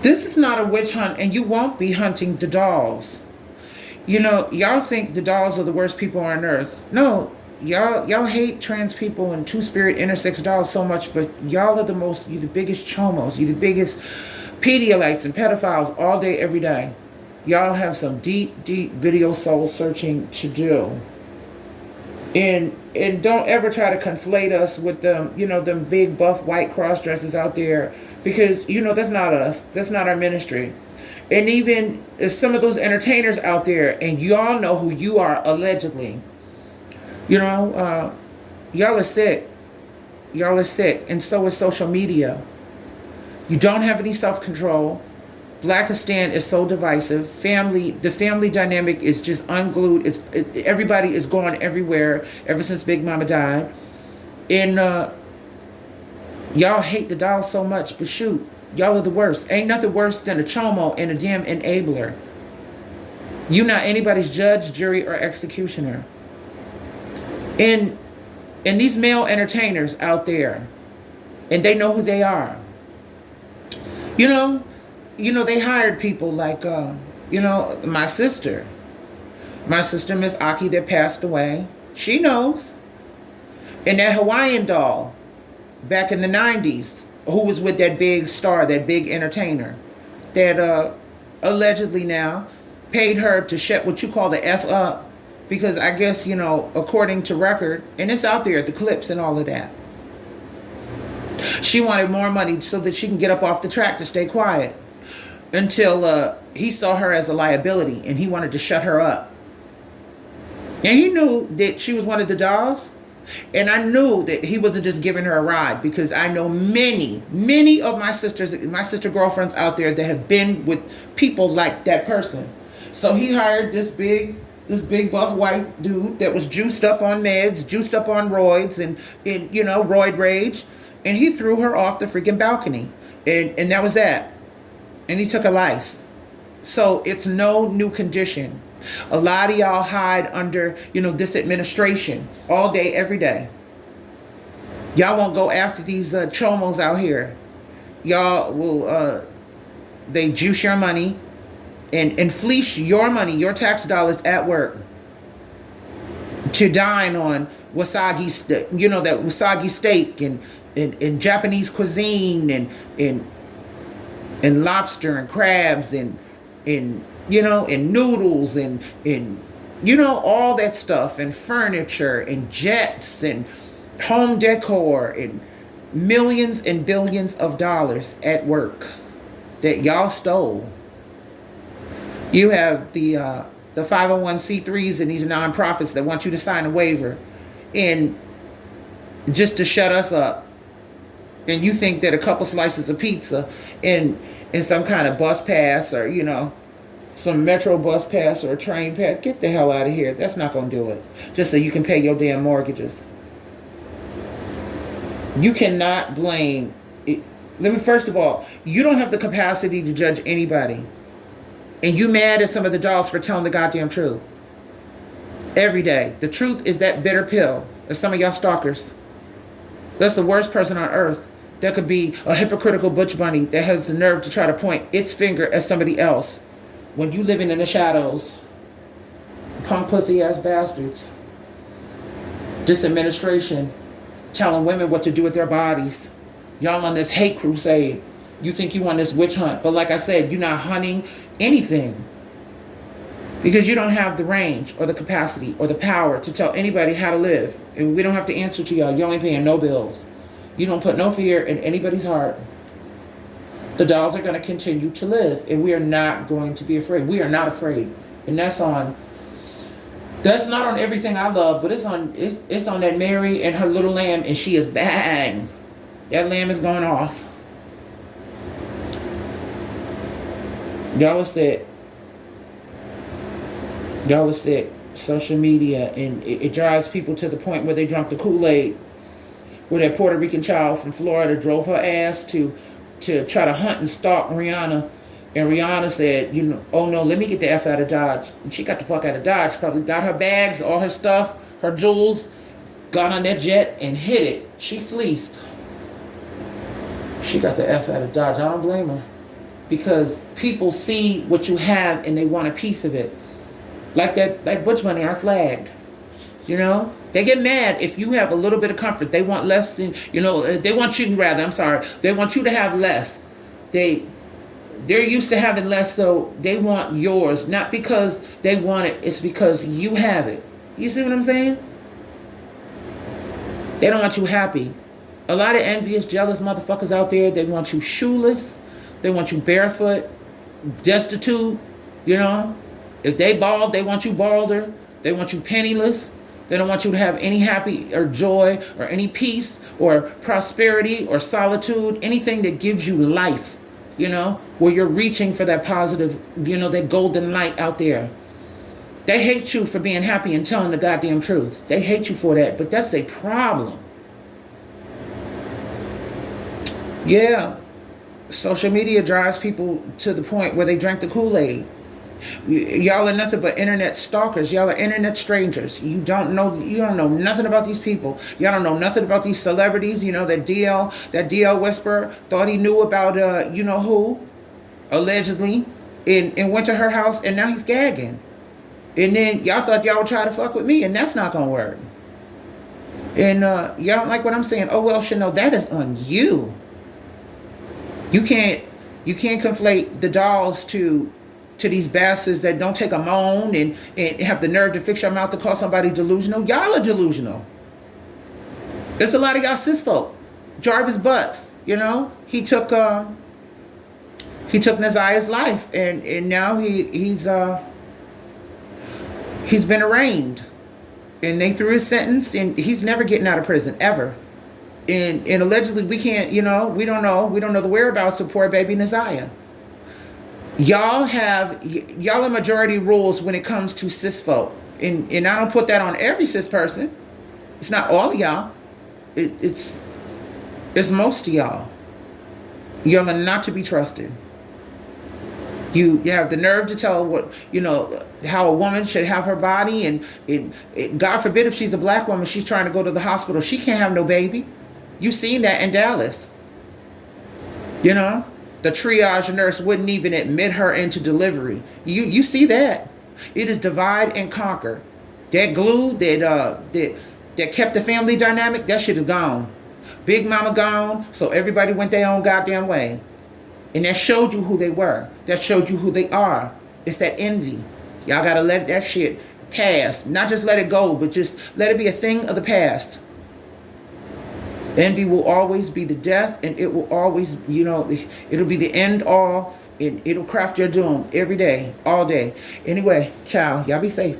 This is not a witch hunt, and you won't be hunting the dolls. You know, y'all think the dolls are the worst people on earth. No, y'all hate trans people and two spirit intersex dolls so much, but y'all are you the biggest chomos, you the biggest Pedialites and pedophiles all day, every day. Y'all have some deep, deep video soul searching to do. And don't ever try to conflate us with them, them big buff white cross dresses out there, because that's not us. That's not our ministry. And even some of those entertainers out there, and y'all know who you are allegedly. Y'all are sick. Y'all are sick, and so is social media. You don't have any self-control. Blackistan is so divisive. The family dynamic is just unglued. Everybody is gone everywhere ever since Big Mama died. And y'all hate the dolls so much, but shoot, y'all are the worst. Ain't nothing worse than a chomo and a damn enabler. You not anybody's judge, jury, or executioner. And these male entertainers out there, and they know who they are. They hired people like, my sister, Miss Aki, that passed away. She knows. And that Hawaiian doll back in the 90s, who was with that big star, that big entertainer, that allegedly now paid her to shut what you call the F up, because I guess, according to record, and it's out there, the clips and all of that, she wanted more money so that she can get up off the track to stay quiet, until he saw her as a liability and he wanted to shut her up. And he knew that she was one of the dolls. And I knew that he wasn't just giving her a ride, because I know many, many of my sister girlfriends out there that have been with people like that person. So he hired this big buff white dude that was juiced up on meds, juiced up on roids, and roid rage. And he threw her off the freaking balcony. And that was that. And he took a life. So it's no new condition. A lot of y'all hide under, this administration all day, every day. Y'all won't go after these chomos out here. Y'all will, they juice your money and fleece your money, your tax dollars at work, to dine on wasagi, that wasagi steak and Japanese cuisine and lobster and crabs and noodles and all that stuff, and furniture and jets and home decor and millions and billions of dollars at work that y'all stole. You have the 501c3s and these nonprofits that want you to sign a waiver and just to shut us up. And you think that a couple slices of pizza and some kind of bus pass, or some metro bus pass or a train pass, get the hell out of here. That's not going to do it. Just so you can pay your damn mortgages. You cannot blame it. First of all, you don't have the capacity to judge anybody. And you mad at some of the dolls for telling the goddamn truth. Every day. The truth is that bitter pill. There's some of y'all stalkers. That's the worst person on earth. That could be a hypocritical butch bunny that has the nerve to try to point its finger at somebody else when you living in the shadows. Punk pussy ass bastards. This administration telling women what to do with their bodies. Y'all on this hate crusade. You think you on this witch hunt, but like I said, you're not hunting anything, because you don't have the range or the capacity or the power to tell anybody how to live. And we don't have to answer to y'all. You ain't paying no bills. You don't put no fear in anybody's heart. The dolls are going to continue to live, and we are not going to be afraid. We are not afraid. And that's not on everything I love, but it's on that Mary and her little lamb, and she is bad. That lamb is going off. Y'all are sick. Y'all are sick. Social media, and it drives people to the point where they drunk the Kool-Aid, where that Puerto Rican child from Florida drove her ass to try to hunt and stalk Rihanna. And Rihanna said, oh no, let me get the F out of Dodge. And she got the fuck out of Dodge. Probably got her bags, all her stuff, her jewels, got on that jet and hit it. She fleeced. She got the F out of Dodge. I don't blame her. because people see what you have and they want a piece of it. Like Butch Money, I flagged. You know, they get mad if you have a little bit of comfort. They want less than, they want you rather, I'm sorry. They want you to have less. They're used to having less, so they want yours. Not because they want it, it's because you have it. You see what I'm saying? They don't want you happy. A lot of envious, jealous motherfuckers out there, they want you shoeless. They want you barefoot, destitute, If they bald, they want you balder. They want you penniless. They don't want you to have any happy or joy or any peace or prosperity or solitude, anything that gives you life, where you're reaching for that positive, that golden light out there. They hate you for being happy and telling the goddamn truth. They hate you for that, but that's their problem. Yeah. Social media drives people to the point where they drink the Kool-Aid. Y'all are nothing but internet stalkers. Y'all are internet strangers. You don't know nothing about these people. Y'all don't know nothing about these celebrities. That DL whisperer thought he knew about who, allegedly, and went to her house, and now he's gagging. And then y'all thought y'all would try to fuck with me, and that's not gonna work. And y'all don't like what I'm saying. Oh well, Chanel, that is on you. You can't conflate the dolls to these bastards that don't take a moan and have the nerve to fix your mouth to call somebody delusional. Y'all are delusional. There's a lot of y'all cis folk. Jarvis Butts, he took Nazia's life, and now he's been arraigned, and they threw his sentence, and he's never getting out of prison ever. And allegedly we can't, we don't know the whereabouts of poor baby Nazia. Y'all are majority rules when it comes to cis folk, and I don't put that on every cis person. It's not all of y'all. It's most of y'all. Y'all are not to be trusted. You have the nerve to tell how a woman should have her body, and God forbid if she's a black woman, she's trying to go to the hospital. She can't have no baby. You've seen that in Dallas. The triage nurse wouldn't even admit her into delivery. You see that. It is divide and conquer. That glue that kept the family dynamic, that shit is gone. Big mama gone, so everybody went their own goddamn way. And that showed you who they were. That showed you who they are. It's that envy. Y'all gotta let that shit pass. Not just let it go, but just let it be a thing of the past. Envy will always be the death, and it will always, it'll be the end all, and it'll craft your doom every day, all day. Anyway, ciao. Y'all be safe.